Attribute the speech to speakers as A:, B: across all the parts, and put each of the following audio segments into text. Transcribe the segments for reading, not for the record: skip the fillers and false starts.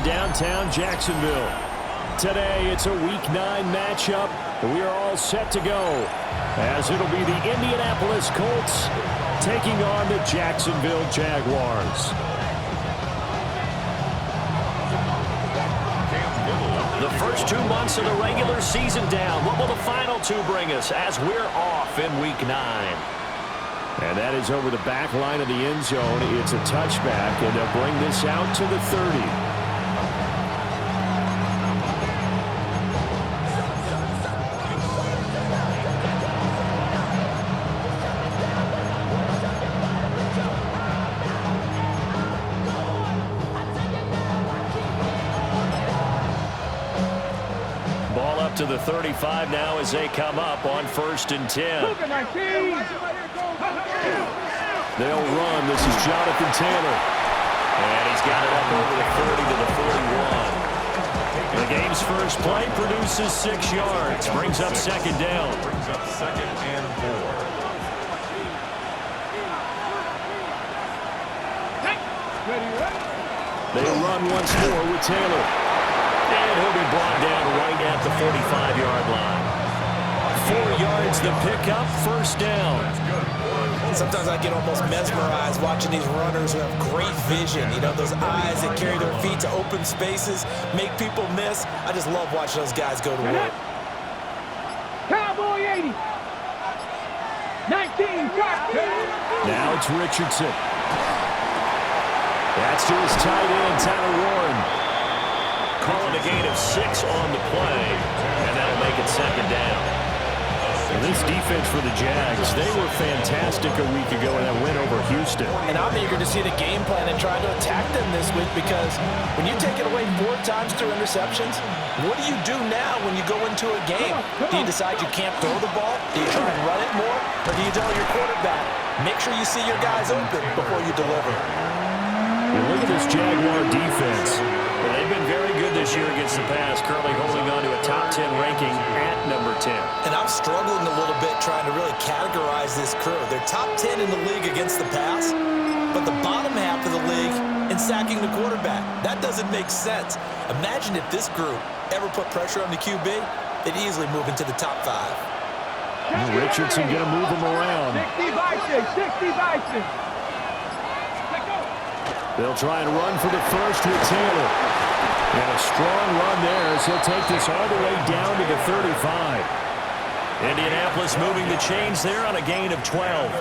A: downtown Jacksonville. Today, it's a Week 9 matchup. We are all set to go, as it'll be the Indianapolis Colts taking on the Jacksonville Jaguars. The first 2 months of the regular season down. What will the final 2 bring us as we're off in Week 9? And that is over the back line of the end zone. It's a touchback, and they'll bring this out to the 30. Ball up to the 35 now as they come up on 1st and 10. They'll run. This is Jonathan Taylor. And he's got it up over the 40 to the 41. The game's first play produces 6 yards. Brings up 2nd down.
B: Brings up 2nd and 4.
A: They'll run once more with Taylor. And he'll be brought down right at the 45-yard line. 4 yards the pickup, 1st down.
C: Sometimes I get almost mesmerized watching these runners who have great vision. You know, those eyes that carry their feet to open spaces, make people miss. I just love watching those guys go to work.
D: Cowboy 80. 19.
A: Now it's Richardson. That's to his tight end, Tyler Warren. Calling a gain of 6 on the play, and that'll make it 2nd down. This defense for the Jags, they were fantastic a week ago in that win over Houston.
C: And I'm eager to see the game plan and try to attack them this week, because when you take it away 4 times through interceptions, what do you do now when you go into a game? Do you decide you can't throw the ball? Do you try and run it more? Or do you tell your quarterback, make sure you see your guys open before you deliver?
A: Well, look at this Jaguar defense. Well, they've been very good this year against the pass, currently holding on to a top 10 ranking at number 10.
C: And I'm struggling a little bit trying to really categorize this crew. They're top 10 in the league against the pass, but the bottom half of the league in sacking the quarterback. That doesn't make sense. Imagine if this group ever put pressure on the QB, they'd easily move into the top 5.
A: Richardson going to move him around.
D: 60 Bison.
A: They'll try and run for the first with Taylor. And a strong run there as he'll take this all the way down to the 35. Indianapolis moving the chains there on a gain of 12.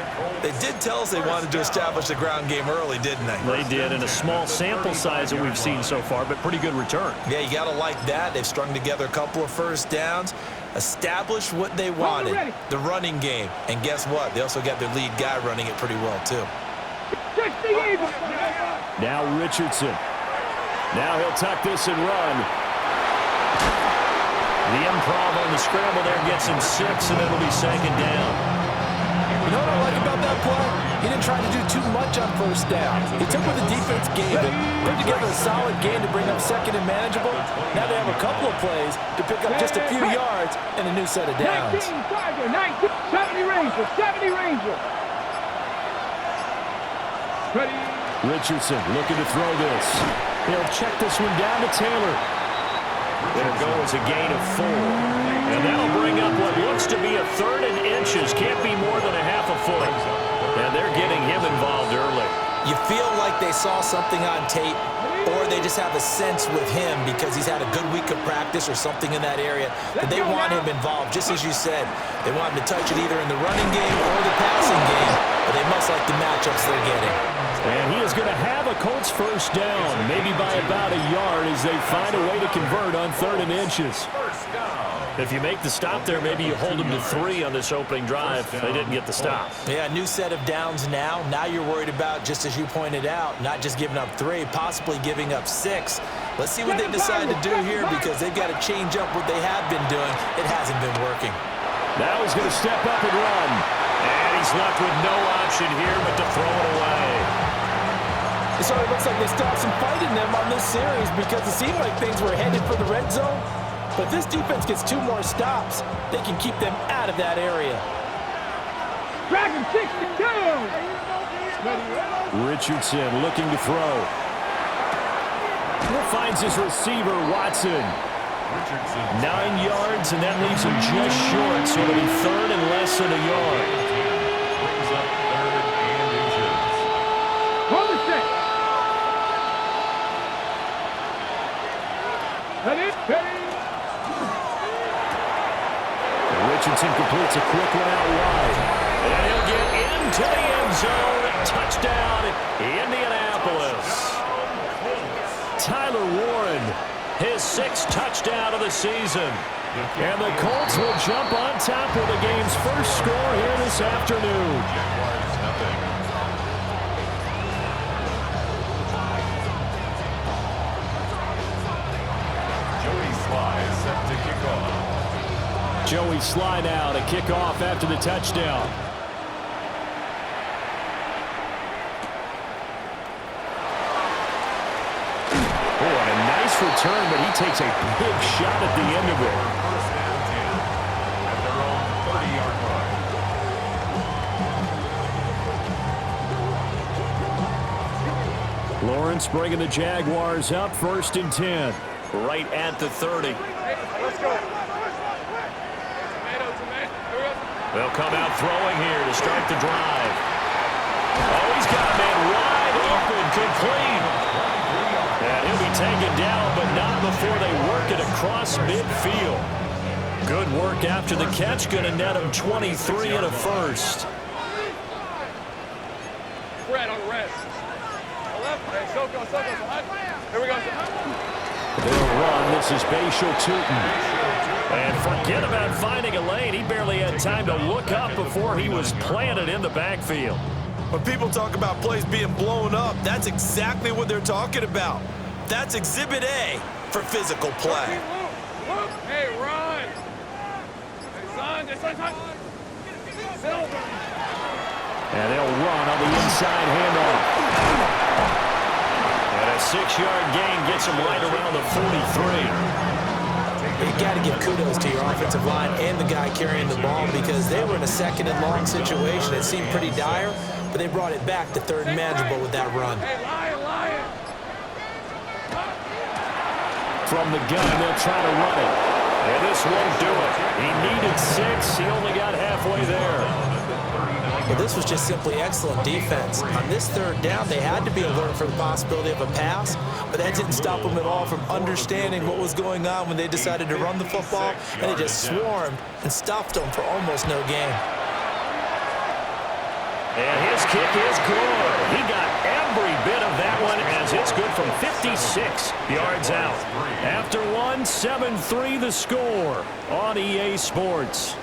C: They did tell us they wanted to establish the ground game early, didn't they?
A: They did, in a small sample size that we've seen so far, but pretty good return.
C: Yeah, you got to like that. They've strung together a couple of 1st downs, established what they wanted, the running game. And guess what? They also got their lead guy running it pretty well, too.
A: Now Richardson. Now he'll tuck this and run. The improv on the scramble there gets him 6, and it'll be 2nd down.
C: You know what I like about that play? He didn't try to do too much on 1st down. He took what the defense gave him, put together a solid game to bring up 2nd and manageable. Now they have a couple of plays to pick up just a few yards and a new set of downs.
D: 70 Ranger.
A: Richardson looking to throw this. He'll check this one down to Taylor. There goes a gain of 4. And that'll bring up what looks to be a 3rd and inches. Can't be more than a half a foot. And they're getting him involved early.
C: You feel like they saw something on tape, or they just have a sense with him because he's had a good week of practice or something in that area that they want him involved, just as you said. They want him to touch it either in the running game or the passing game, but they must like the matchups they're getting.
A: And he is going to have a Colts 1st down, maybe by about a yard as they find a way to convert on 3rd and inches. If you make the stop there, maybe you hold them to 3 on this opening drive. They didn't get the stop.
C: Yeah, new set of downs now. Now you're worried about, just as you pointed out, not just giving up 3, possibly giving up 6. Let's see what they decide to do here, because they've got to change up what they have been doing. It hasn't been working.
A: Now he's going to step up and run. And he's left with no option here but to throw it away.
C: It sort of looks like they stopped some fight in them on this series, because it seemed like things were headed for the red zone. But this defense gets 2 more stops. They can keep them out of that area.
D: Dragon 62.
A: Richardson looking to throw. Finds his receiver, Watson. 9 yards, and that leaves him just short, so it'll be third and less than a yard.
B: Brings up third and inches.
D: Hold the set. Ready.
A: Richardson completes a quick one out wide. And he'll get into the end zone. Touchdown, Indianapolis. Tyler Warren, his 6th touchdown of the season. And the Colts will jump on top with the game's first score here this afternoon.
B: Jaguars nothing. Joey Sly is set to kick off.
A: Joey Sly now to kick off after the touchdown. Return, but he takes a big shot at the end of it.
B: First and 10 at their own 30-yard line.
A: Lawrence bringing the Jaguars up, 1st and 10. Right at the 30.
D: Let's go.
A: They'll come out throwing here to start the drive. Oh, he's got a man wide open, complete. And he'll be taken down, but not before they work it across midfield. Good work after the catch, going to net him 23 and a first.
D: Red on the red. Left. Hey, Soko. Here we go.
A: They'll run. This is Bashal Tootin. And forget about finding a lane. He barely had time to look up before he was planted in the backfield.
C: When people talk about plays being blown up, that's exactly what they're talking about. That's Exhibit A for physical play.
D: Hey, run. Hey, son. Silver.
A: And they'll run on the inside handoff. And a 6-yard gain gets him right around the 43.
C: You got to give kudos to your offensive line and the guy carrying the ball because they were in a 2nd and long situation. It seemed pretty dire, but they brought it back to 3rd and manageable with that run.
D: Lion.
A: From the gun, they'll try to run it. And this won't do it. He needed 6. He only got halfway there.
C: Well, this was just simply excellent defense. On this 3rd down, they had to be alert for the possibility of a pass, but that didn't stop them at all from understanding what was going on when they decided to run the football, and they just swarmed and stuffed them for almost no gain.
A: And his kick is good. He got every bit of that one as it's good from 56 yards out. After one, 7-3 the score on EA Sports.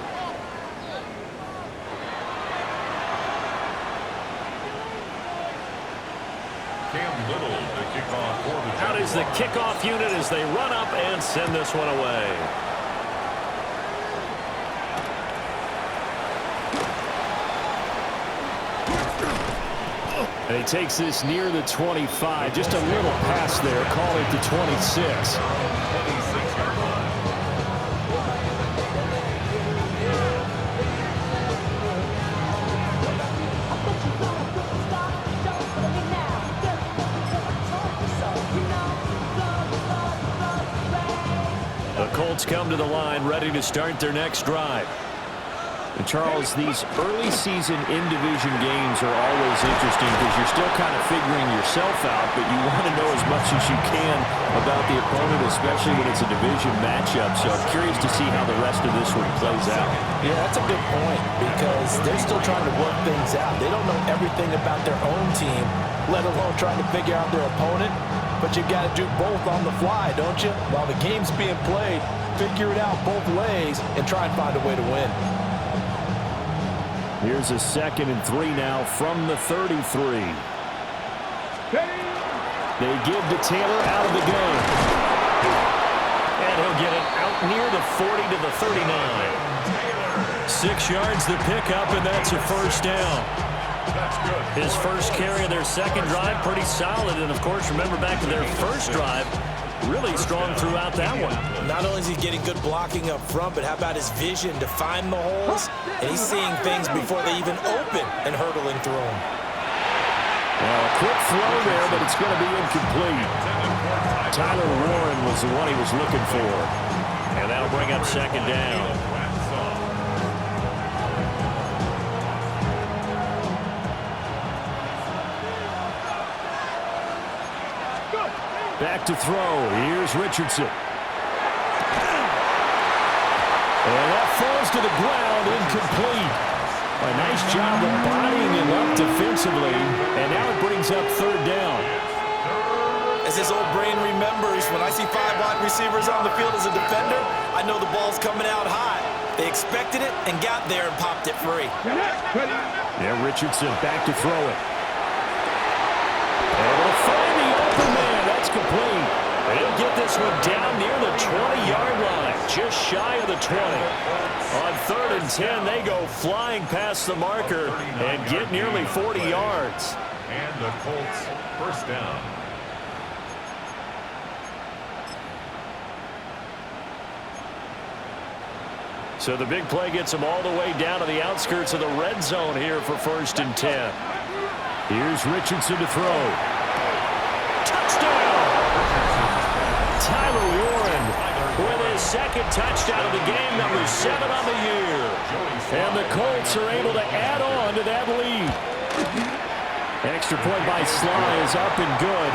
A: Out is the kickoff unit as they run up and send this one away. And he takes this near the 25. Just a little pass there. Call it the 26. The Colts come to the line, ready to start their next drive. And Charles, these early season in-division games are always interesting because you're still kind of figuring yourself out, but you want to know as much as you can about the opponent, especially when it's a division matchup. So I'm curious to see how the rest of this one plays out.
C: Yeah, that's a good point because they're still trying to work things out. They don't know everything about their own team, let alone trying to figure out their opponent. But you've got to do both on the fly, don't you? While the game's being played, figure it out both ways and try and find a way to win.
A: Here's a 2nd and 3 now from the 33. They give to Taylor out of the gun. And he'll get it out near the 40 to the 39. 6 yards the pickup, and that's a first down. His first carry of their second drive, pretty solid. And, of course, remember back to their first drive, really strong throughout that one.
C: Not only is he getting good blocking up front, but how about his vision to find the holes? And he's seeing things before they even open and hurdling through them.
A: Well, a quick throw there, but it's going to be incomplete. Tyler Warren was the one he was looking for. And that'll bring up second down. Back to throw. Here's Richardson. And that falls to the ground, incomplete. A nice job of bodying him up defensively. And now it brings up third down.
C: As his old brain remembers, when I see 5 wide receivers on the field as a defender, I know the ball's coming out high. They expected it and got there and popped it free.
A: Yeah, Richardson back to throw it. Able to find the open man. That's complete. They'll get this one down near the 20-yard line, just shy of the 20. On 3rd and 10, they go flying past the marker and get nearly 40 yards.
B: And the Colts first down.
A: So the big play gets them all the way down to the outskirts of the red zone here for 1st and 10. Here's Richardson to throw. Touchdown! Tyler Warren with his second touchdown of the game, number 7 on the year. And the Colts are able to add on to that lead. Extra point by Sly is up and good.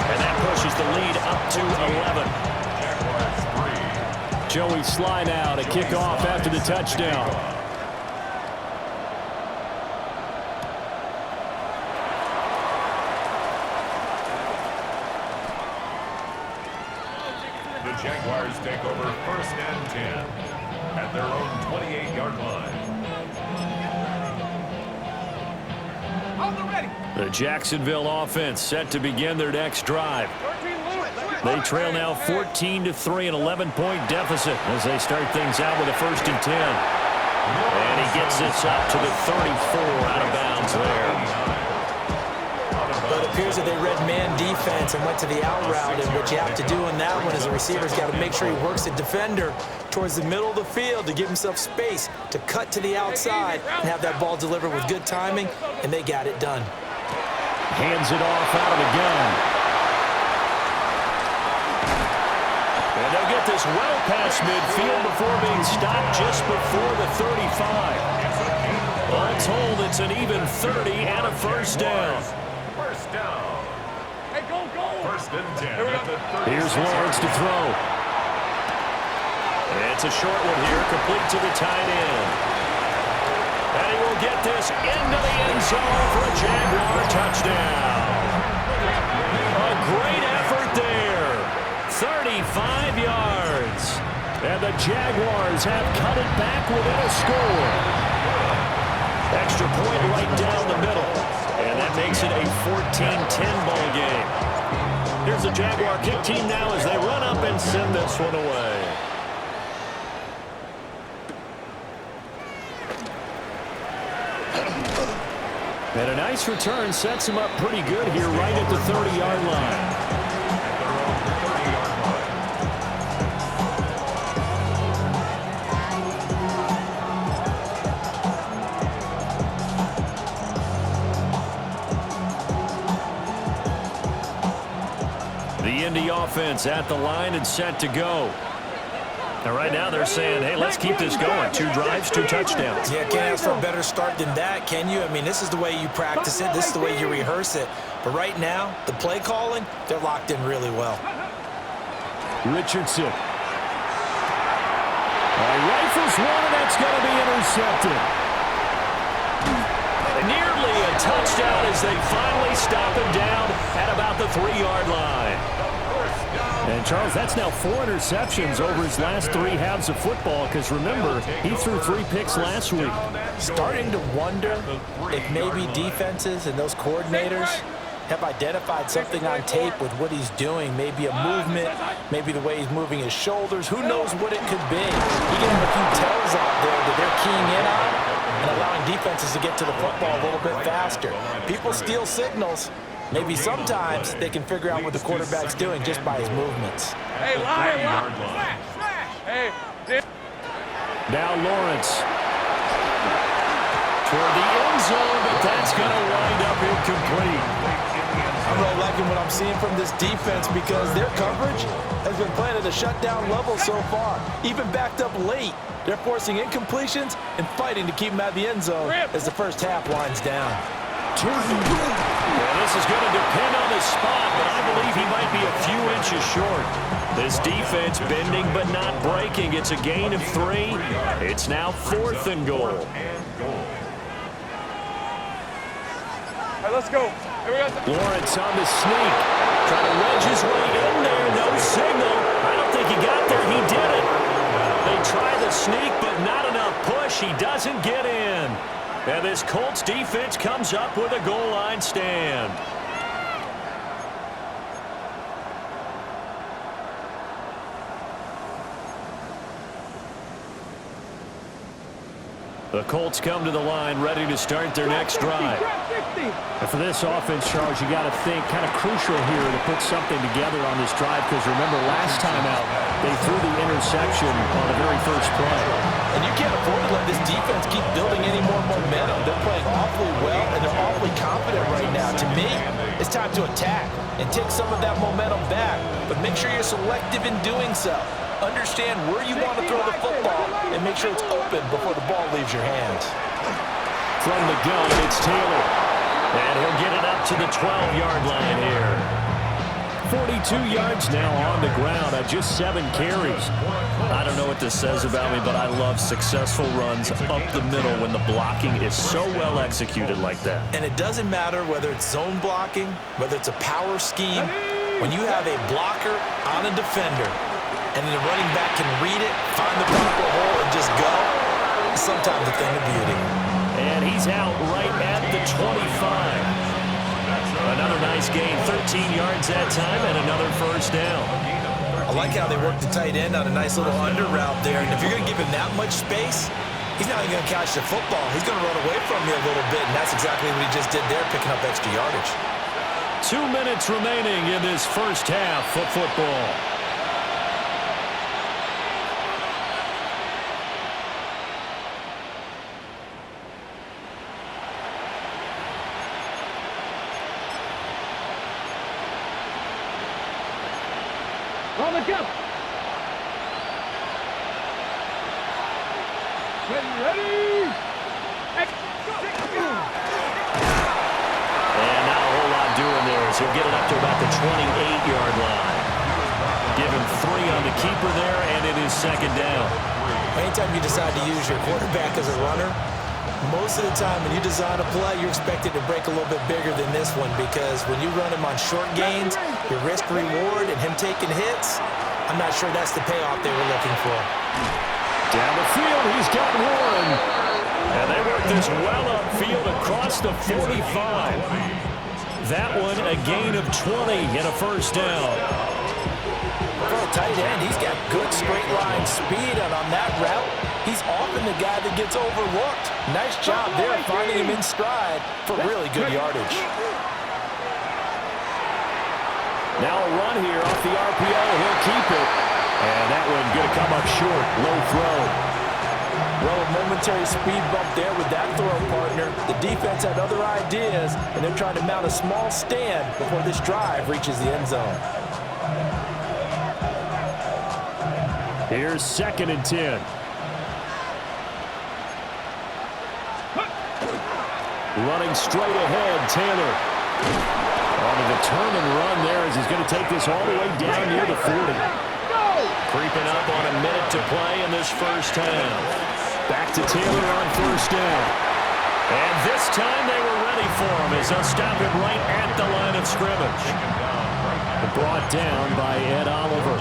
A: And that pushes the lead up to 11. Joey Sly now to kick off after the touchdown.
B: The Jaguars take over 1st and 10 at their own 28-yard line.
A: The Jacksonville offense set to begin their next drive. They trail now 14-3, an 11-point deficit as they start things out with a 1st and 10. And he gets this up to the 34 out of bounds there.
C: But it appears that they read man defense and went to the out route, and what you have to do in that one is the receiver's got to make sure he works the defender towards the middle of the field to give himself space to cut to the outside and have that ball delivered with good timing, and they got it done.
A: Hands it off out of the gun. And they'll get this well past midfield before being stopped just before the 35. All told, it's an even 30 and a 1st down.
B: First down.
D: Hey, go.
B: 1st and 10 at the 30.
A: Here's Lawrence to throw. It's a short one here, complete to the tight end. And he will get this into the end zone for a Jaguar touchdown. A great effort there. 35 yards. And the Jaguars have cut it back within a score. Extra point right down the middle. And that makes it a 14-10 ball game. Here's the Jaguar kick team now as they run up and send this one away. And a nice return sets him up pretty good here right at the 30-yard line. The Indy offense at the line and set to go. And right now they're saying, hey, let's keep this going. 2 drives, 2 touchdowns.
C: Yeah, can't ask for a better start than that, can you? I mean, this is the way you practice it. This is the way you rehearse it. But right now, the play calling, they're locked in really well.
A: Richardson. Rifles one, and that's going to be intercepted. Nearly a touchdown as they finally stop him down at about the 3-yard line. And, Charles, that's now 4 interceptions over his last 3 halves of football because, remember, he threw 3 picks last week.
C: Starting to wonder if maybe defenses and those coordinators have identified something on tape with what he's doing. Maybe a movement, maybe the way he's moving his shoulders. Who knows what it could be? He gave him a few tells out there that they're keying in on and allowing defenses to get to the football a little bit faster. People steal signals. Maybe sometimes they can figure out what the quarterback's doing just by his movements.
D: Hey, line. Hey,
A: now Lawrence toward the end zone, but that's going to wind up incomplete.
C: I'm really liking what I'm seeing from this defense because their coverage has been playing at a shutdown level so far. Even backed up late, they're forcing incompletions and fighting to keep them out of the end zone as the first half winds down.
A: Well, this is going to depend on the spot, but I believe he might be a few inches short. This defense bending but not breaking. It's a gain of 3. It's now 4th and goal.
D: All right, let's go. Here we go.
A: Lawrence on the sneak. Trying to wedge his way in there. No signal. I don't think he got there. He didn't. They try the sneak, but not enough push. He doesn't get in. And this Colts defense comes up with a goal line stand. The Colts come to the line ready to start their next drive.
E: And for this offense, Charles, you got to think kind of crucial here to put something together on this drive because remember last time out they threw the interception on the very first play.
C: And you can't afford to let this defense keep building any more momentum. They're playing awfully well and they're awfully confident right now. To me, it's time to attack and take some of that momentum back, but make sure you're selective in doing so. Understand where you want to throw the football and make sure it's open before the ball leaves your hands.
A: From the gun, it's Taylor. And he'll get it up to the 12-yard line here. 42 yards now on the ground at just 7 carries. I don't know what this says about me, but I love successful runs up the middle when the blocking is so well executed like that.
C: And it doesn't matter whether it's zone blocking, whether it's a power scheme. When you have a blocker on a defender, and the running back can read it, find the proper hole, and just go, it's sometimes a thing of beauty.
A: And he's out right at the 25. Another nice gain, 13 yards that time, and another first down.
C: I like how they work the tight end on a nice little under route there, and if you're going to give him that much space, he's not even going to catch the football. He's going to run away from you a little bit, and that's exactly what he just did there, picking up extra yardage.
A: 2 minutes remaining in this first half of football.
E: On the jump. Ready.
A: And not a whole lot doing there as he'll get it up to about the 28-yard line. Give him 3 on the keeper there, and it is second down.
C: Anytime you decide to use your quarterback as a runner, most of the time when you design a play, you're expected to break a little bit bigger than this one because when you run him on short gains, your risk-reward and him taking hits, I'm not sure that's the payoff they were looking for.
A: Down the field, he's got one. And they work this well upfield across the 45. That one a gain of 20 and a first down.
C: For a tight end, he's got good straight line speed, and on that route, he's often the guy that gets overlooked. Nice job there finding him in stride for really good yardage.
A: Now a run here off the RPO. He'll keep it. And that one going to come up short. Low throw.
C: Well, a momentary speed bump there with that throw, partner. The defense had other ideas, and they're trying to mount a small stand before this drive reaches the end zone.
A: Here's 2nd and 10. Running straight ahead, Taylor. On a determined run there as he's going to take this all the way down near the 40. Creeping up on a minute to play in this first half. Back to Taylor on first down. And this time they were ready for him as they'll stop him right at the line of scrimmage. Brought down by Ed Oliver.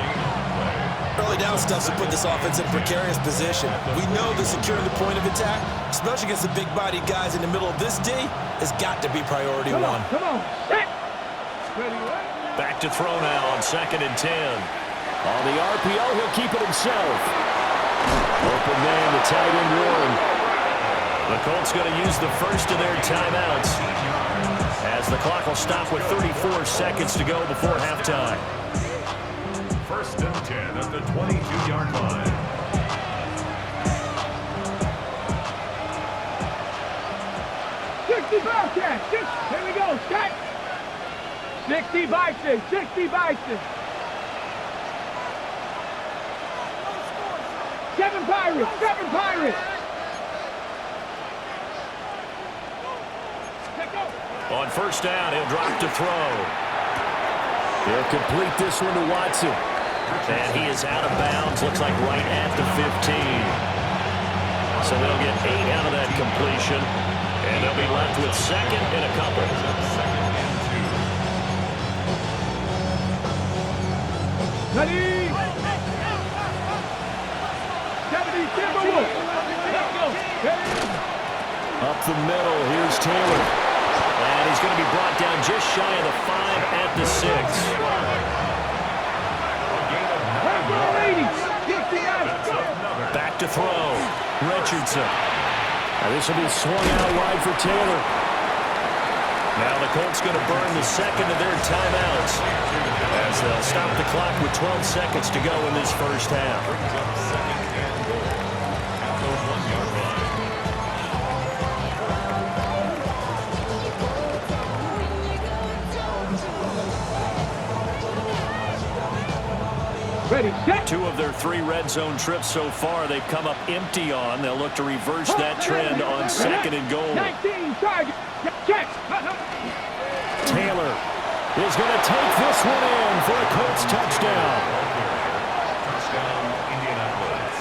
C: Early down stuff to put this offense in precarious position. We know that securing the point of attack, especially against the big-bodied guys in the middle of this D, has got to be priority one.
E: Come on.
A: Back to throw now on 2nd and 10. On the RPO, he'll keep it himself. Open man, the tight end Warren. The Colts going to use the first of their timeouts as the clock will stop with 34 seconds to go before halftime.
B: 1st and 10 at the 22-yard line. Here we go, Scott.
D: 60 Bison, 60 Bison. 7 Pirates, 7 Pirates.
A: On first down, he'll drop to throw. He'll complete this one to Watson. And he is out of bounds, looks like right at the 15. So they'll get 8 out of that completion. And they'll be left with second and a couple.
B: Second and 2.
D: Ready? 70 Timberwolves. Let's go.
A: Up the middle, here's Taylor. And he's going to be brought down just shy of the 5 at the 6. Back to throw. Richardson. Now this will be swung out wide for Taylor. Now the Colts going to burn the second of their timeouts as they'll stop the clock with 12 seconds to go in this first half.
B: Second and goal at the 1-yard line.
D: Ready, set.
A: 2 of their 3 red zone trips so far they've come up empty on. They'll look to reverse that trend on second and goal.
D: 19 target. Check.
A: Taylor is going to take this one in for a Colts touchdown.
B: Touchdown, Indianapolis.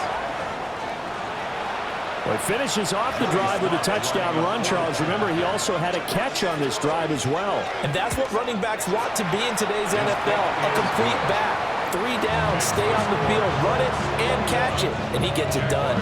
E: Well, he finishes off the drive with a touchdown run, Charles. Remember, he also had a catch on this drive as well.
C: And that's what running backs want to be in today's NFL, a complete back. 3 down, stay on the field, run it, and catch it, and he gets it done.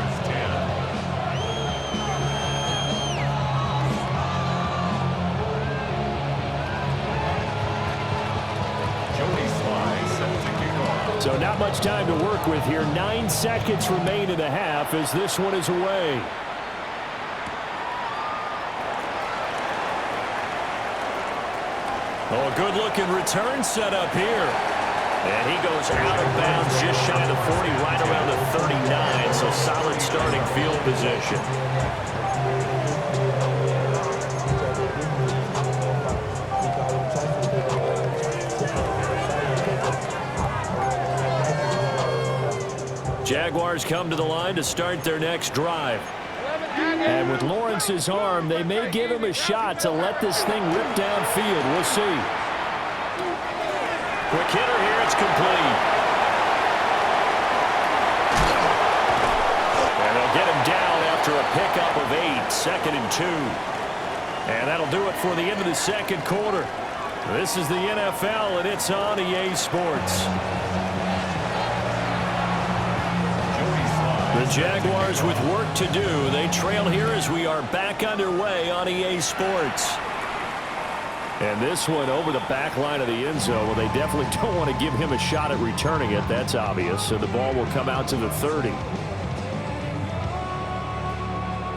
E: So not much time to work with here. 9 seconds remain in the half as this one is away.
A: Oh, a good-looking return set up here. And he goes out of bounds just shy of the 40, right around the 39, so solid starting field position. Jaguars come to the line to start their next drive.
E: And with Lawrence's arm, they may give him a shot to let this thing rip downfield. We'll see.
A: Quick hitter here, it's complete. And they'll get him down after a pickup of 8, second and 2. And that'll do it for the end of the second quarter. This is the NFL, and it's on EA Sports. The Jaguars with work to do. They trail here as we are back underway on EA Sports. And this one over the back line of the end zone. Well, they definitely don't want to give him a shot at returning it. That's obvious. So the ball will come out to the 30.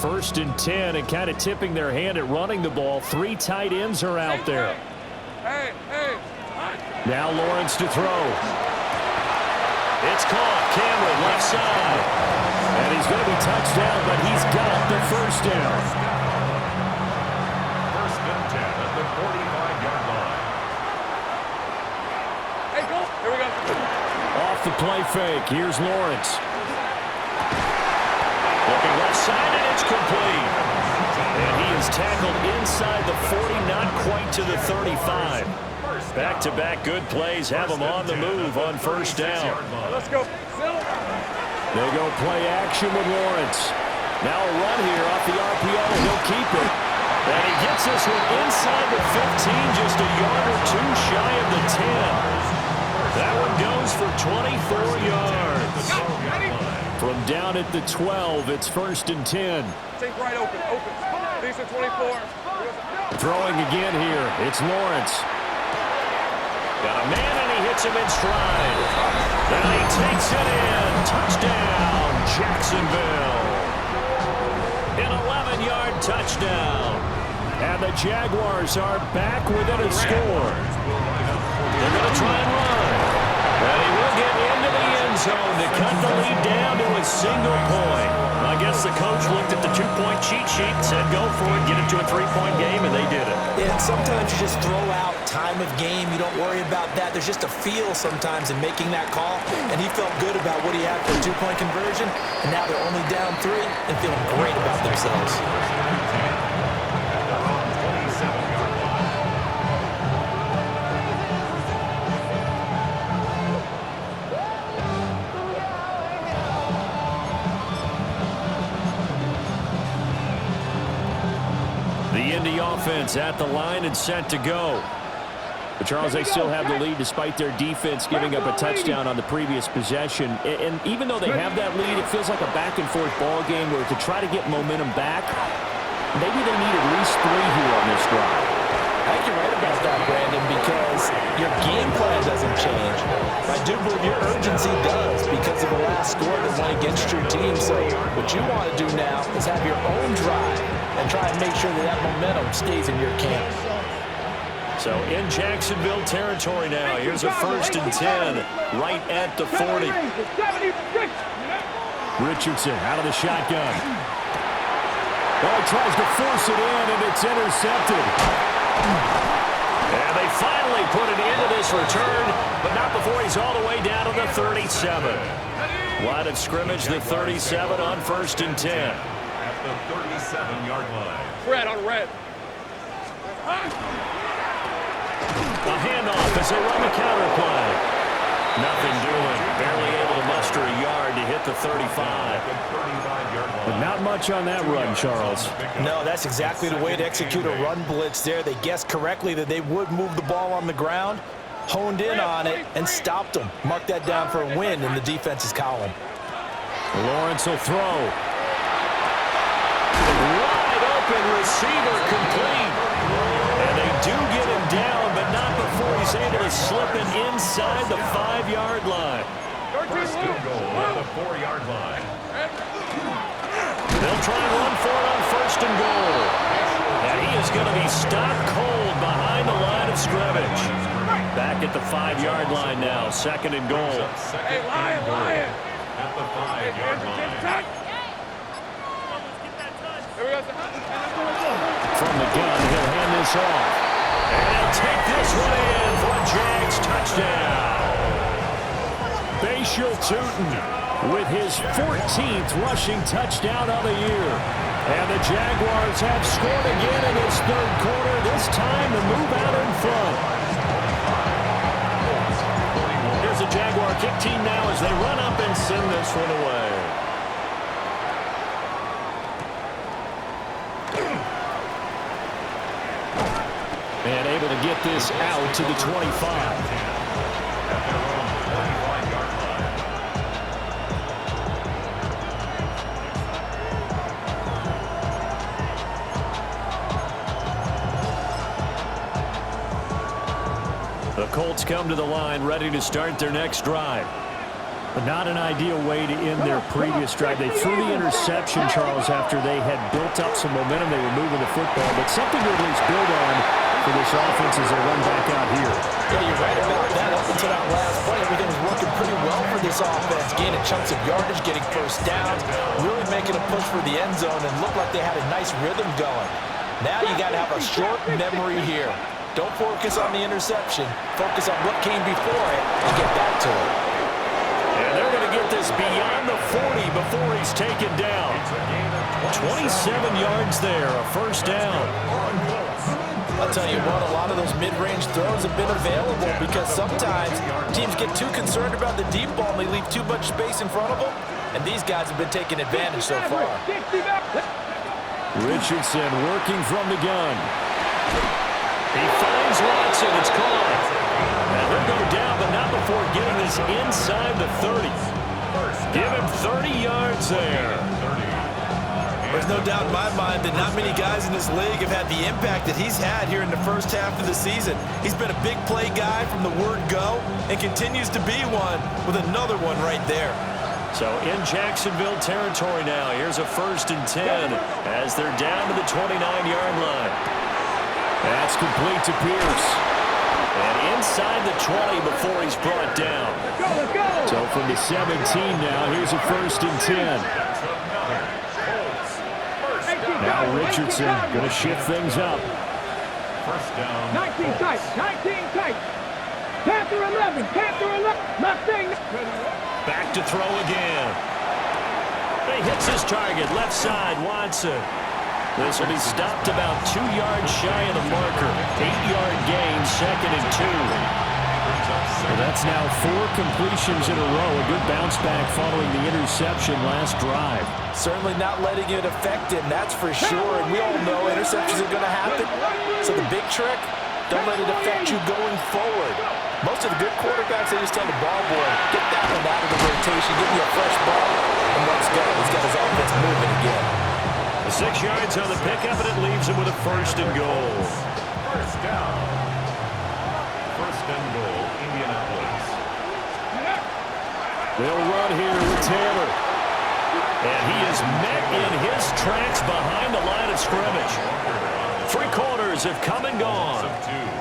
A: 1st and 10, and kind of tipping their hand at running the ball. 3 tight ends are out there.
D: Hey.
E: Now Lawrence to throw.
A: It's caught. Cameron left side.
E: And he's going to be touched down, but he's got the first down.
B: First and 10 at the 45-yard line.
D: Hey, go. Here we go.
E: Off the play fake. Here's Lawrence.
A: Looking left side, and it's complete. And he is tackled inside the 40, not quite to the 35. Back-to-back good plays have him on the move on first down.
D: Let's go.
E: They go play action with Lawrence. Now a run here off the RPO. He'll keep it.
A: And he gets this one inside the 15, just a yard or 2 shy of the 10. That one goes for 24 yards.
E: From down at the 12, it's 1st and 10.
D: Take right open. Decent 24.
E: Throwing again here. It's Lawrence.
A: Got a man, and he hits him in stride. And he takes it in. Touchdown, Jacksonville. An 11-yard touchdown.
E: And the Jaguars are back within a score.
A: They're going to try and run. And he will get into the end zone to cut the lead down to a single point. I guess the coach looked at the two-point cheat sheet and said, go for it, get it to a three-point game, and they did it.
C: Yeah, and sometimes you just throw out time of game. You don't worry about that. There's just a feel sometimes in making that call, and he felt good about what he had for a two-point conversion, and now they're only down 3 and feeling great about themselves.
A: The Indy offense at the line and set to go. But Charles, they still have the lead despite their defense giving up a touchdown on the previous possession. And even though they have that lead, it feels like a back-and-forth ball game where to try to get momentum back, maybe they need at least 3 here on this drive.
C: I think you're right about that, Brandon, because your game plan doesn't change. I do believe your urgency does because of the last score that went against your team. So what you want to do now is have your own drive and try and make sure that that momentum stays in your camp.
A: So in Jacksonville territory now. Here's a 1st and 10 right at the 40.
E: Richardson out of the shotgun. Oh, tries to force it in, and it's intercepted.
A: And they finally put it into this return, but not before he's all the way down to the 37. Line of scrimmage, the 37 on 1st and 10.
B: At the 37-yard line.
D: Red on red.
A: A handoff as they run the counter play. Nothing doing. Barely able to muster a yard to hit the 35.
E: But not much on that run, Charles.
C: No, that's exactly the way to execute a run blitz there. They guessed correctly that they would move the ball on the ground, honed in on it, and stopped them. Mark that down for a win in the defense's column.
E: Lawrence will throw.
A: Wide open receiver complete. And they do get him down, but not before he's able to slip it inside the 5-yard line.
B: First and goal at the 4-yard line.
A: They'll try and run for it on 1st and goal. And he is going to be stopped cold behind the line of scrimmage. Back at the 5-yard line now, 2nd and goal.
D: Hey, Lion.
B: At the 5-yard line.
A: From the gun, he'll hand this off. And he'll take this one in for a Jags touchdown.
E: Bashal Tootin with his 14th rushing touchdown of the year. And the Jaguars have scored again in this 3rd quarter, this time to move out in front.
A: Here's the Jaguar kick team now as they run up and send this one away.
E: And able to get this out to the 25.
A: The Colts come to the line ready to start their next drive.
E: But not an ideal way to end their previous drive. They threw the interception, Charles, after they had built up some momentum. They were moving the football, but something to at least build on for this offense as they run back out here.
C: Yeah, you're right about that. Up until that last play, everything was working pretty well for this offense. Gaining chunks of yardage, getting 1st down, really making a push for the end zone, and looked like they had a nice rhythm going. Now you got to have a short memory here. Don't focus on the interception. Focus on what came before it and get back to it.
A: And they're going to get this beyond the 40 before he's taken down. 27 yards there, a 1st down.
C: I'll tell you what, a lot of those mid-range throws have been available because sometimes teams get too concerned about the deep ball and they leave too much space in front of them, and these guys have been taking advantage so far.
E: Richardson working from the gun.
A: He finds Watson. It's caught. And he'll go down, but not before getting this inside the 30. Give him 30 yards there.
C: There's no doubt in my mind that not many guys in this league have had the impact that he's had here in the 1st half of the season. He's been a big play guy from the word go and continues to be one with another one right there.
A: So in Jacksonville territory now, here's a 1st and 10 as they're down to the 29-yard line.
E: That's complete to Pierce.
A: And inside the 20 before he's brought down.
E: So from the 17 now, here's a 1st and 10. Now Richardson going to shift things up.
B: First down.
F: 19 tight. 19 tight. Panther 11. Panther 11. Left thing.
A: Back to throw again. He hits his target. Left side, Watson. This will be stopped about 2 yards shy of the marker. 8-yard gain, 2nd and 2.
E: Well, that's now 4 completions in a row. A good bounce back following the interception last drive.
C: Certainly not letting it affect him, that's for sure. And we all know interceptions are going to happen. So the big trick, don't let it affect you going forward. Most of the good quarterbacks, they just tell the ball boy, get that one out of the rotation, give me a fresh ball, and let's go. He's got his offense moving again.
A: 6 yards on the pickup, and it leaves him with a 1st and goal.
B: First down. First and goal, Indianapolis.
E: They'll run here with Taylor.
A: And he is met in his tracks behind the line of scrimmage. 3 quarters have come and gone.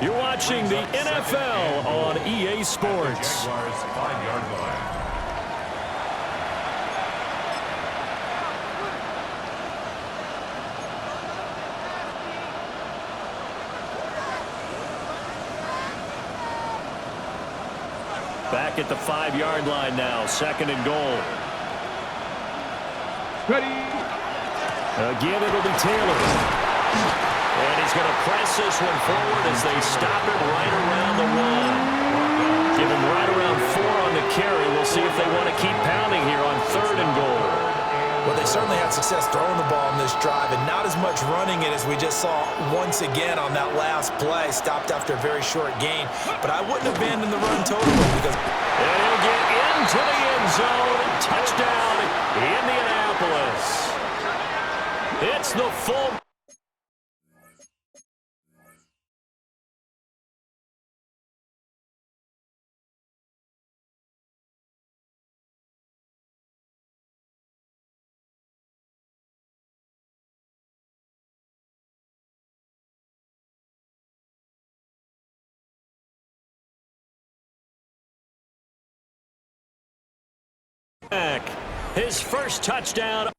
A: You're watching the NFL on EA Sports.
B: Jaguars 5-yard line.
A: Back at the 5-yard line now, 2nd and goal.
F: Ready.
E: Again, it'll be Taylor.
A: And he's going to press this one forward as they stop him right around the 1. Give him right around 4 on the carry. We'll see if they want to keep pounding here on 3rd and goal.
C: Well, they certainly had success throwing the ball on this drive and not as much running it as we just saw once again on that last play. Stopped after a very short gain. But I wouldn't abandon the run totally because...
A: And he'll get into the end zone. Touchdown, Indianapolis. It's the full... His first touchdown.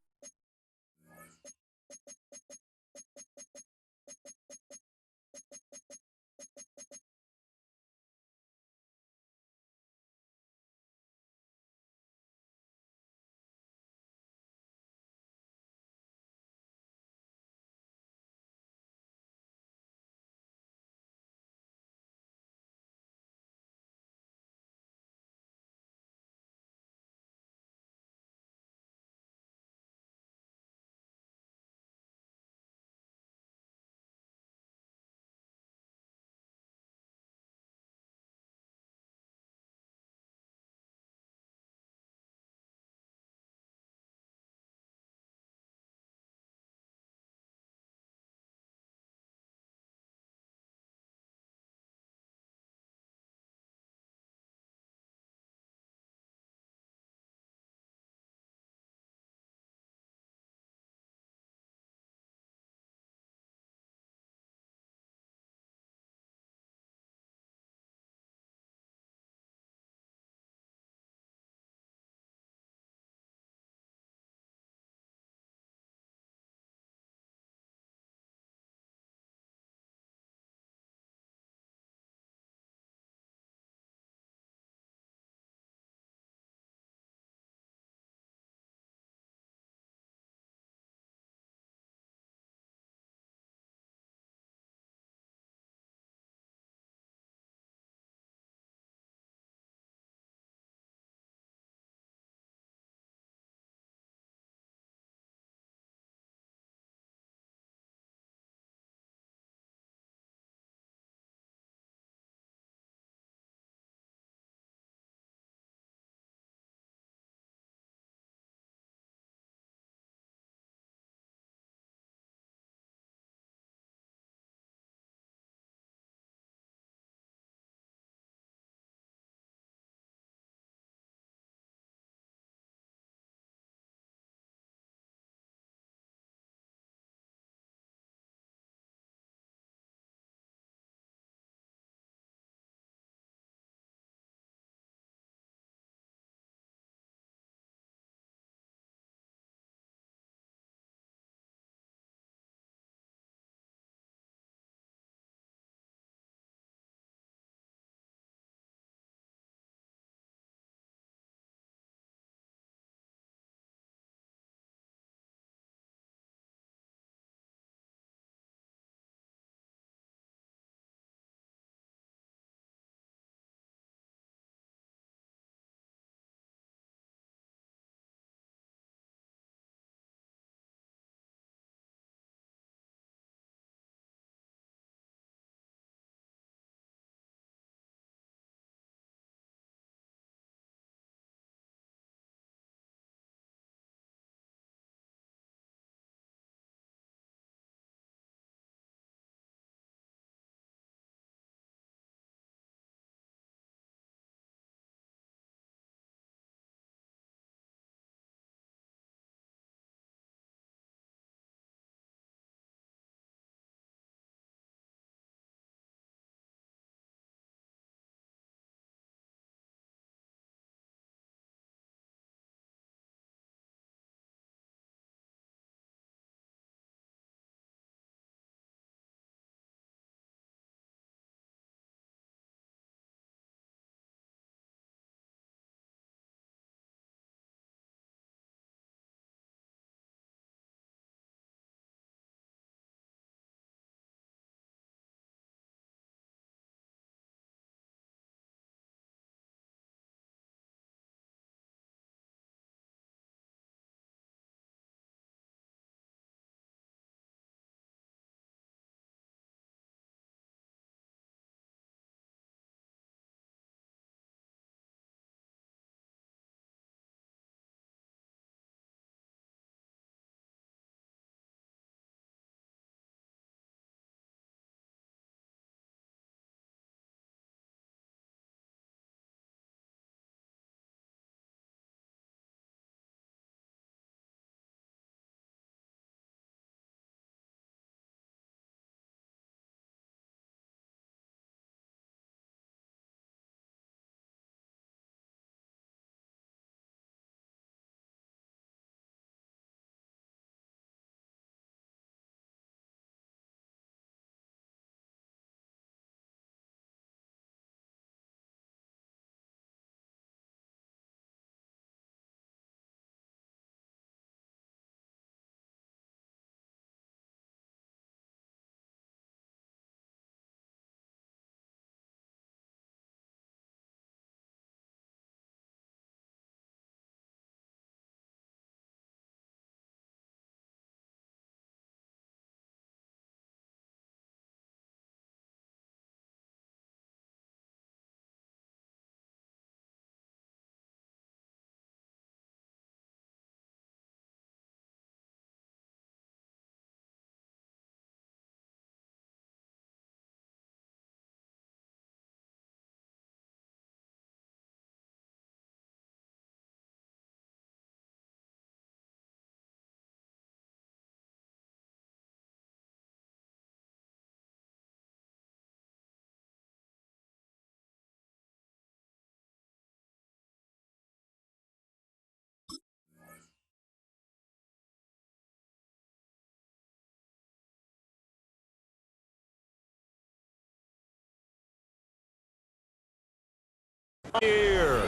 E: Here.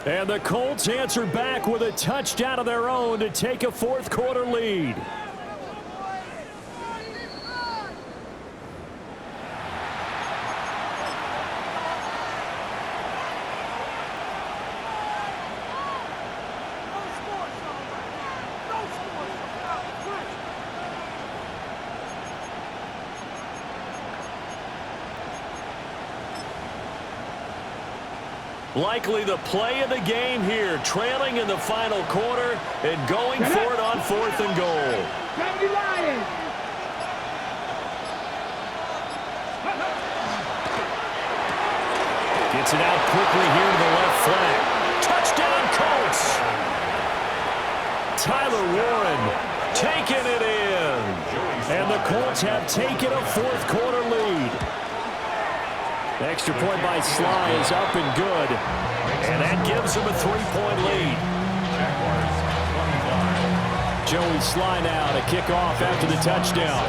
E: And the Colts answer back with a touchdown of their own to take a fourth-quarter lead. Likely the play of the game here, trailing in the final quarter and going for it on 4th and goal. Gets it out quickly here to the left flank. Touchdown, Colts! Tyler Warren taking it in. And the Colts have taken a fourth-quarter lead. Extra point by Sly is up and good. And that gives him a 3-point lead. Joey Sly now to kick off after the touchdown.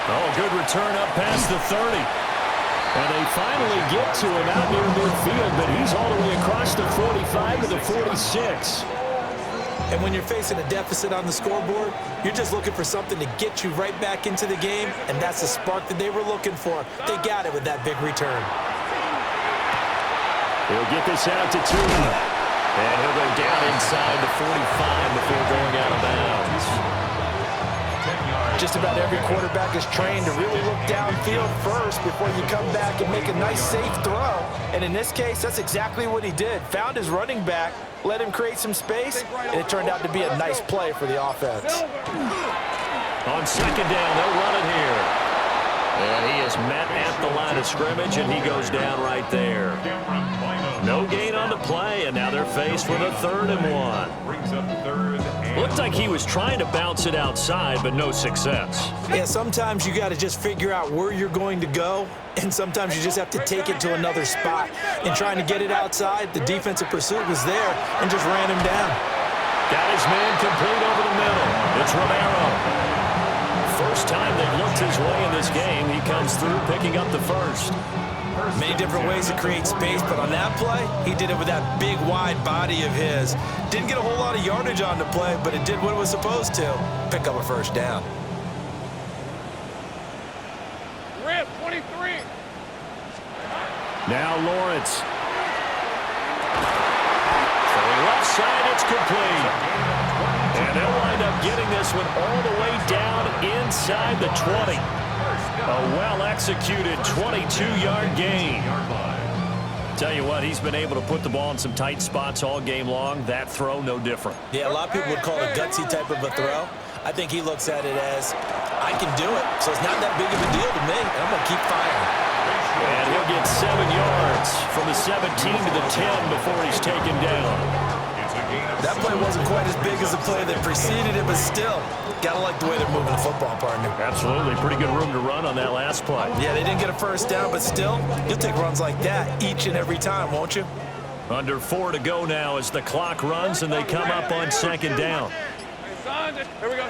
E: Oh, good return up past the 30. And they finally get to him out near midfield, but he's all the way across the 45 to the 46.
C: And when you're facing a deficit on the scoreboard, you're just looking for something to get you right back into the game, and that's the spark that they were looking for. They got it with that big return.
E: He'll get this out to Tuna. And he'll go down inside the 45 before going out of bounds.
C: Just about every quarterback is trained to really look downfield first before you come back and make a nice, safe throw. And in this case, that's exactly what he did. Found his running back, let him create some space, and it turned out to be a nice play for the offense.
E: On second down, they'll run it here. And he is met at the line of scrimmage, and he goes down right there. No gain on the play, and now they're faced with a 3rd and 1. Looked like he was trying to bounce it outside, but no success.
C: Yeah, sometimes you got to just figure out where you're going to go, and sometimes you just have to take it to another spot. In trying to get it outside, the defensive pursuit was there and just ran him down.
E: Got his man complete over the middle. It's Romero. First time they've looked his way in this game, he comes through picking up the first.
C: Many different ways to create space, but on that play, he did it with that big, wide body of his. Didn't get a whole lot of yardage on the play, but it did what it was supposed to. Pick up a first down.
D: Rip, 23.
E: Now Lawrence. Throwing left side, it's complete. And they'll wind up getting this one all the way down inside the 20. A well-executed 22-yard gain. Tell you what, he's been able to put the ball in some tight spots all game long. That throw, no different.
C: Yeah, a lot of people would call it a gutsy type of a throw. I think he looks at it as, I can do it, so it's not that big of a deal to me, and I'm going to keep firing.
E: And he'll get 7 yards from the 17 to the 10 before he's taken down.
C: That play wasn't quite as big as the play that preceded it, but still, gotta like the way they're moving the football, partner.
E: Absolutely. Pretty good room to run on that last play.
C: Yeah, they didn't get a first down, but still, you'll take runs like that each and every time, won't you?
E: Under 4 to go now as the clock runs and they come up on second down.
D: Here we go.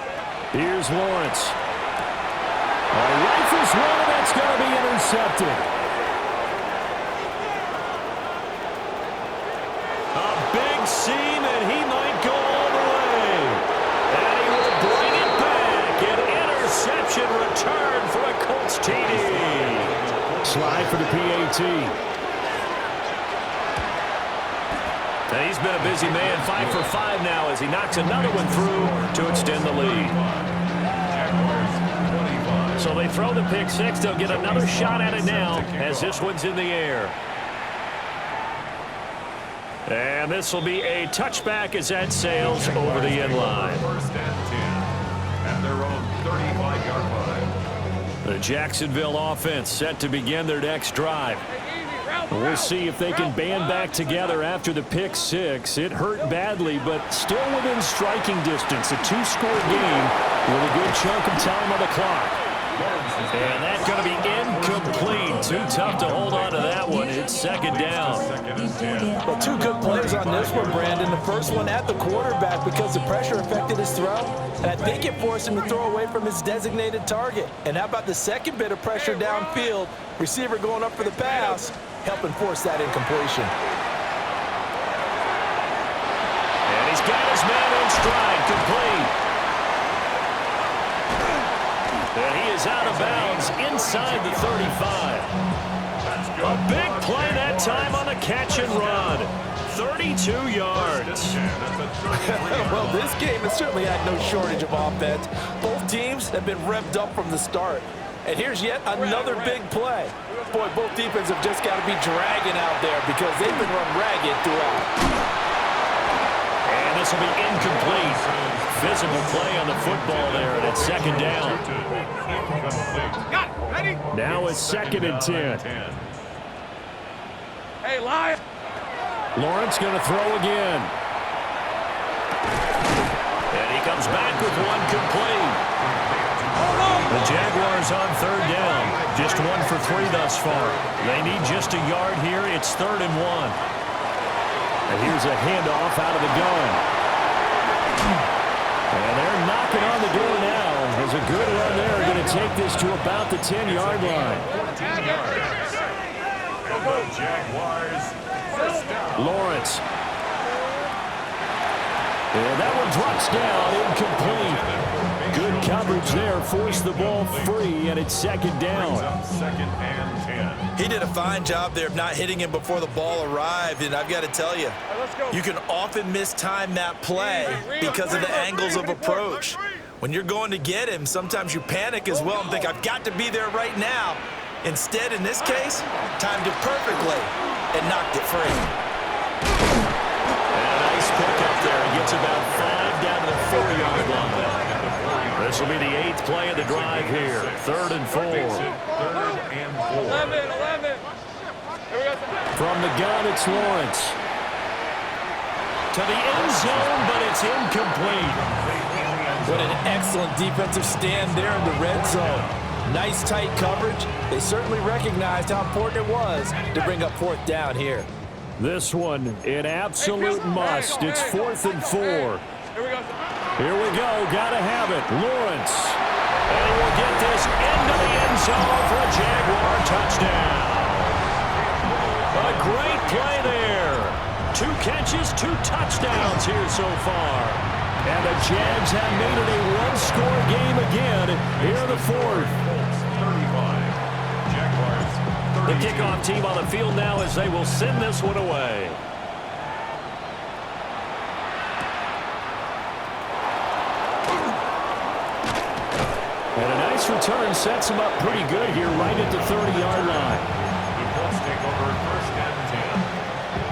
E: Here's Lawrence. Rifles one, and that's going to be intercepted. A big seam, and he might go all the way. And he will bring it back. An interception return for a Colts TD. Slide for the PAT. And he's been a busy man, 5 for 5 now as he knocks another one through to extend the lead. So they throw the pick six. They'll get another shot at it now as this one's in the air. And this will be a touchback as that sails over the end line.
B: First and 10 at their own 35-yard line.
E: The Jacksonville offense set to begin their next drive. We'll see if they can band back together after the pick six. It hurt badly, but still within striking distance. A 2-score game with a good chunk of time on the clock. And that's going to be incomplete.
A: Too tough to hold on to that one. It's second down.
C: Well, two good plays on this one, Brandon. The first one at the quarterback because the pressure affected his throw, and I think it forced him to throw away from his designated target. And how about the second bit of pressure downfield? Receiver going up for the pass, helping force that incompletion.
A: And he's got his man in stride, complete. And he is out of bounds inside the 35. A big play that time on the catch and run. 32 yards.
C: Well, this game has certainly had no shortage of offense. Both teams have been revved up from the start. And here's yet another big play. Boy, both defenses have just got to be dragging out there because they've been run ragged throughout.
A: And this will be incomplete. Physical play on the football there, and it's second down.
E: Now it's 2nd and 10.
D: Hey, Lion.
E: Lawrence going to throw again.
A: And he comes back with one complete. The Jaguars on 3rd down. Just 1 for 3 thus far. They need just a yard here. It's 3rd and 1.
E: And here's a handoff out of the gun. And they're knocking on the door now. There's a good run there. Going to take this to about the 10-yard line.
B: Jaguars, first down.
E: Lawrence. And that one drops down, incomplete. Good coverage there, forced the ball free, and it's 2nd down.
B: 2nd and 10.
C: He did a fine job there of not hitting him before the ball arrived, and I've got to tell you, you can often mistime that play because of the angles of approach. When you're going to get him, sometimes you panic as well and think, I've got to be there right now. Instead, in this case, timed it perfectly and knocked it free.
A: And a nice pick up there. He gets about 5 down to the 4-yard line. This will be the 8th play of the drive here. 3rd and 4.
B: 3rd and 4.
D: 11.
E: From the gun, it's Lawrence.
A: To the end zone, but it's incomplete.
C: What an excellent defensive stand there in the red zone. Nice tight coverage. They certainly recognized how important it was to bring up 4th down here.
E: This one, an absolute must. It's 4th and 4. Here we go. Got to have it. Lawrence.
A: And he will get this into the end zone for a Jaguar touchdown. A great play there. 2 catches, 2 touchdowns here so far.
E: And the Jags have made it a one-score game again here in the 4th.
B: 35. Jaguars,
A: The kickoff team on the field now as they will send this one away.
E: And a nice return sets him up pretty good here right at the 30-yard line.
B: The Colts take over 1st and 10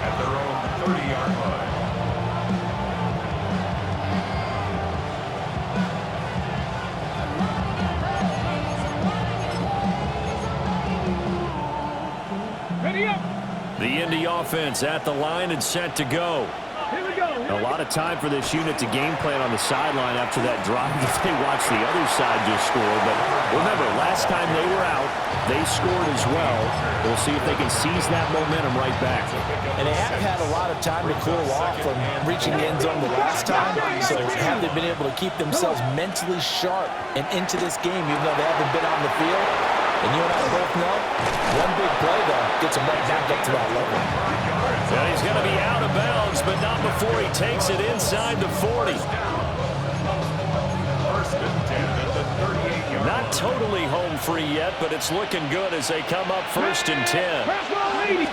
B: at their own 30-yard line.
F: Ready up.
A: The Indy offense at the line and set to go.
F: Here we go.
E: A lot of time for this unit to game plan on the sideline after that drive that they watched the other side just score. But remember, last time they were out, they scored as well. We'll see if they can seize that momentum right back.
C: And they haven't had a lot of time to cool off from reaching the end zone the last time. So have they been able to keep themselves mentally sharp and into this game, even though they haven't been on the field? And you and I both know, one big play, though, gets them right back up to that level.
A: Well, he's going to be out of bounds, but not before he takes it inside the 40.
B: 1st and 10 at the 38-yard line.
A: Not totally home free yet, but it's looking good as they come up 1st and 10.
F: Press ball, lady.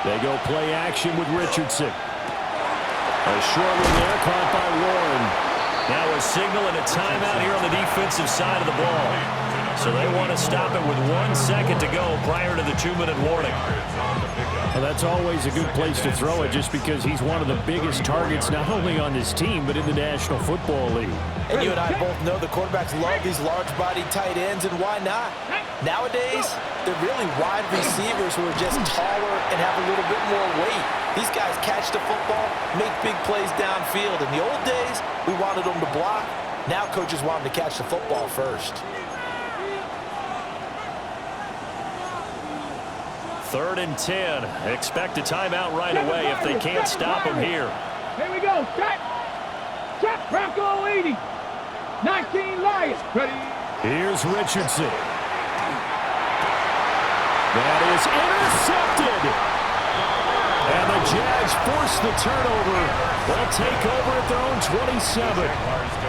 E: They go play action with Richardson. A short one there caught by Warren.
A: Now a signal and a timeout here on the defensive side of the ball. So they want to stop it with 1 second to go prior to the 2-minute warning.
E: Well, that's always a good place to throw it just because he's one of the biggest targets not only on this team but in the National Football League.
C: And you and I both know the quarterbacks love these large-body tight ends, and why not? Nowadays, they're really wide receivers who are just taller and have a little bit more weight. These guys catch the football, make big plays downfield. In the old days, we wanted them to block. Now coaches want them to catch the football first.
A: 3rd and 10. Expect a timeout right away if they can't stop him here.
F: Here we go. Set. Set. Bronco 80. 19 Lions. Ready.
E: Here's Richardson. That is intercepted. And the Jags force the turnover. They'll take over at their own 27.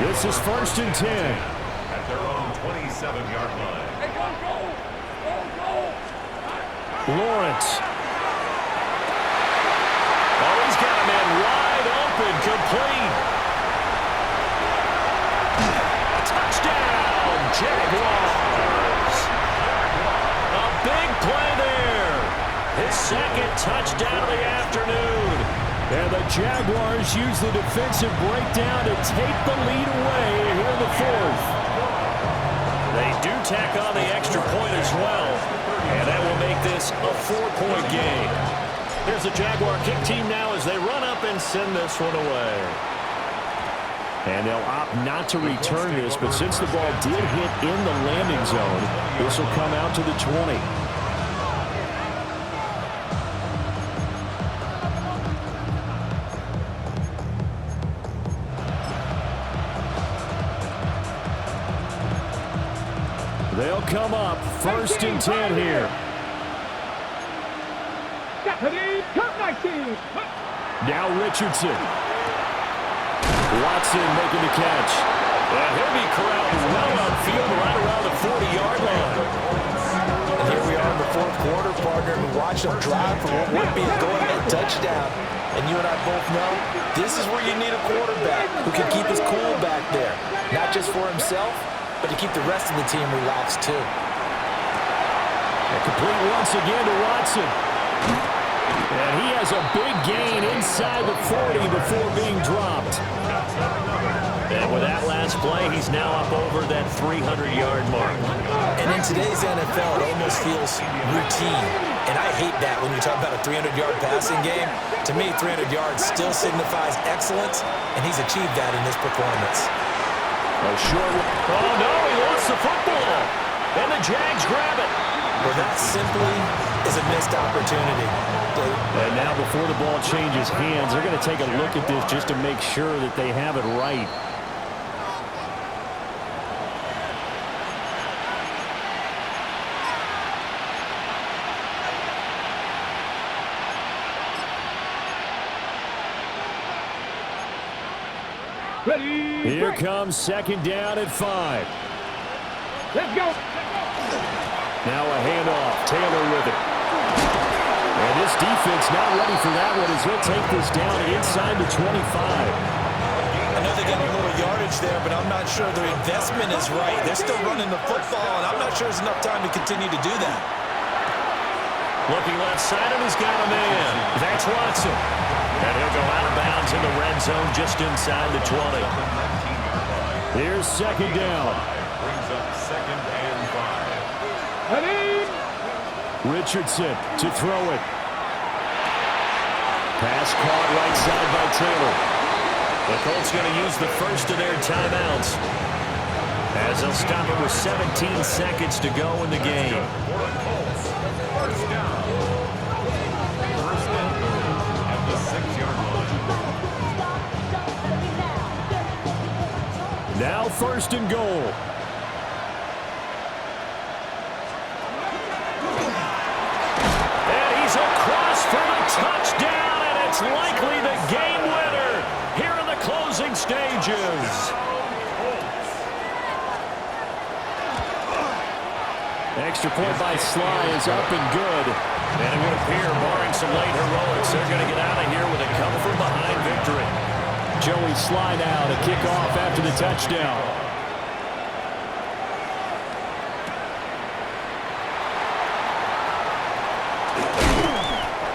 E: This is 1st and 10.
B: At their own 27-yard line.
D: Hey, go, go! Go, go!
E: Lawrence.
A: Oh, he's got a man wide open, complete. Touchdown, Jaguars. A big play there. His 2nd touchdown of the afternoon.
E: And the Jaguars use the defensive breakdown to take the lead away here in the 4th.
A: They do tack on the extra point as well. And that will make this a 4-point game. Here's the Jaguar kick team now as they run up and send this one away.
E: And they'll opt not to return this, but since the ball did hit in the landing zone, this will come out to the 20. They'll come up 1st and 10 here. Now Richardson. Watson making the catch.
A: And he'll be corralled well upfield right around the 40-yard line.
C: And here we are in the 4th quarter, partner, and watch them drive for what would be a go-ahead touchdown. And you and I both know this is where you need a quarterback who can keep his cool back there. Not just for himself, but to keep the rest of the team relaxed, too.
E: And complete once again to Watson. And he has a big gain inside the 40 before being dropped.
A: And with that last play, he's now up over that 300-yard mark.
C: And in today's NFL, it almost feels routine. And I hate that when you talk about a 300-yard passing game. To me, 300 yards still signifies excellence, and he's achieved that in this performance.
E: A short one.
A: Oh, no, he lost the football. And the Jags grab it.
C: Well, that simply is a missed opportunity.
E: And now before the ball changes hands, they're going to take a look at this just to make sure that they have it right.
F: Ready.
E: Here comes 2nd down at 5.
F: Let's go.
E: Now a handoff. Taylor with it. And this defense not ready for that one as he'll take this down inside the 25.
C: I know they're getting a little yardage there, but I'm not sure their investment is right. They're still running the football, and I'm not sure there's enough time to continue to do that.
A: Looking left side, and he's got a man. That's Watson. And he'll go out of bounds in the red zone just inside the 20.
E: Here's 2nd down.
B: Brings up 2nd and 5.
F: Ready.
E: Richardson to throw it. Pass caught right side by Taylor.
A: The Colts going to use the first of their timeouts as they'll stop it with 17 seconds to go in the game.
B: For the Colts, 1st down. 1st and 3 at the 6-yard line.
E: Now 1st and goal.
A: And he's across for the touchdown, and it's likely the game winner here in the closing stages.
E: Extra point by Sly is up and good.
A: And it would appear, barring some late heroics, they're going to get out of here with a come-from-behind victory.
E: Joey Sly now to kick off after the touchdown.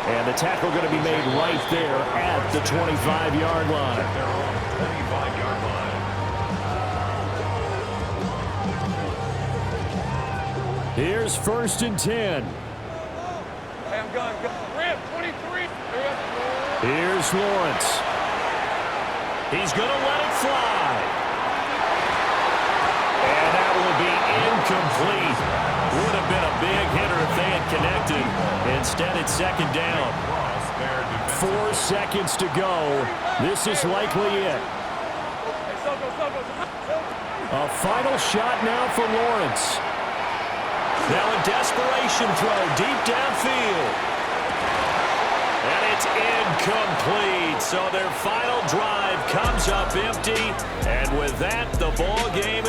E: And the tackle going to be made right there at the 25-yard line.
B: At their own 25-yard line.
E: Here's 1st and 10.
D: Hey, I'm going. Ramp, 23.
E: Here's Lawrence.
A: He's going to let it fly. And that will be incomplete. Would have been a big hitter if they had connected. Instead, Instead, it's second down.
B: Cross their defensive
A: 4 seconds to go. This is likely it.
D: Hey, Soko.
A: A final shot now for Lawrence. Now a desperation throw deep downfield. And it's incomplete. So their final drive comes up empty. And with that, the ball game